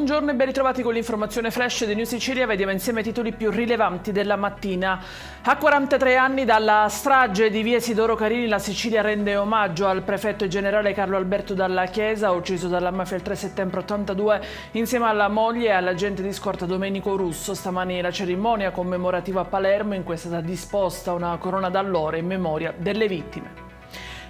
Buongiorno e ben ritrovati con l'informazione flash di New Sicilia. Vediamo insieme i titoli più rilevanti della mattina. A 43 anni dalla strage di via Isidoro Carini, la Sicilia rende omaggio al prefetto generale Carlo Alberto Dalla Chiesa, ucciso dalla mafia il 3 settembre 82, insieme alla moglie e all'agente di scorta Domenico Russo. Stamani la cerimonia commemorativa a Palermo, in cui è stata disposta una corona d'alloro in memoria delle vittime.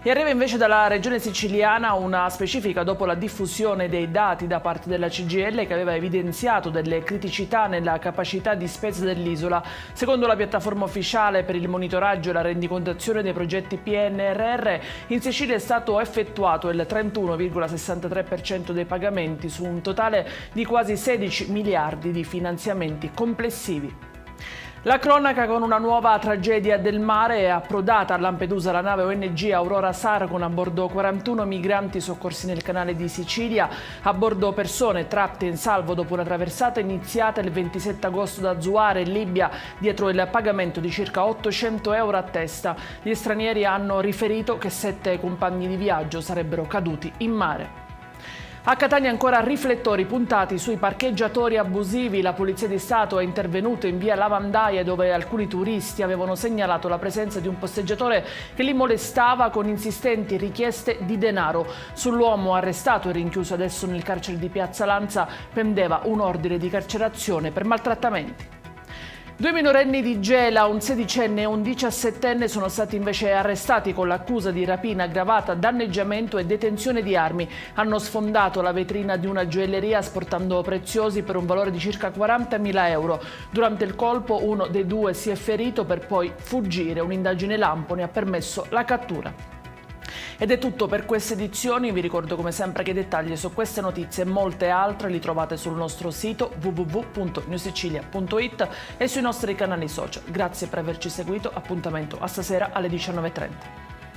E arriva invece dalla regione siciliana una specifica dopo la diffusione dei dati da parte della CGIL, che aveva evidenziato delle criticità nella capacità di spesa dell'isola. Secondo la piattaforma ufficiale per il monitoraggio e la rendicontazione dei progetti PNRR, in Sicilia è stato effettuato il 31,63% dei pagamenti su un totale di quasi 16 miliardi di finanziamenti complessivi. La cronaca con una nuova tragedia del mare. È approdata a Lampedusa la nave ONG Aurora Sargon, a bordo 41 migranti soccorsi nel canale di Sicilia, a bordo persone tratte in salvo dopo una traversata iniziata il 27 agosto da Zuare, in Libia, dietro il pagamento di circa 800 euro a testa. Gli stranieri hanno riferito che 7 compagni di viaggio sarebbero caduti in mare. A Catania ancora riflettori puntati sui parcheggiatori abusivi. La Polizia di Stato è intervenuta in via Lavandaie, dove alcuni turisti avevano segnalato la presenza di un posteggiatore che li molestava con insistenti richieste di denaro. Sull'uomo arrestato e rinchiuso adesso nel carcere di Piazza Lanza pendeva un ordine di carcerazione per maltrattamenti. 2 minorenni di Gela, un 16enne e un 17enne, sono stati invece arrestati con l'accusa di rapina aggravata, danneggiamento e detenzione di armi. Hanno sfondato la vetrina di una gioielleria asportando preziosi per un valore di circa 40.000 euro. Durante il colpo uno dei due si è ferito per poi fuggire. Un'indagine lampo ne ha permesso la cattura. Ed è tutto per queste edizioni. Vi ricordo come sempre che i dettagli su queste notizie e molte altre li trovate sul nostro sito www.newsicilia.it e sui nostri canali social. Grazie per averci seguito, appuntamento a stasera alle 19:30.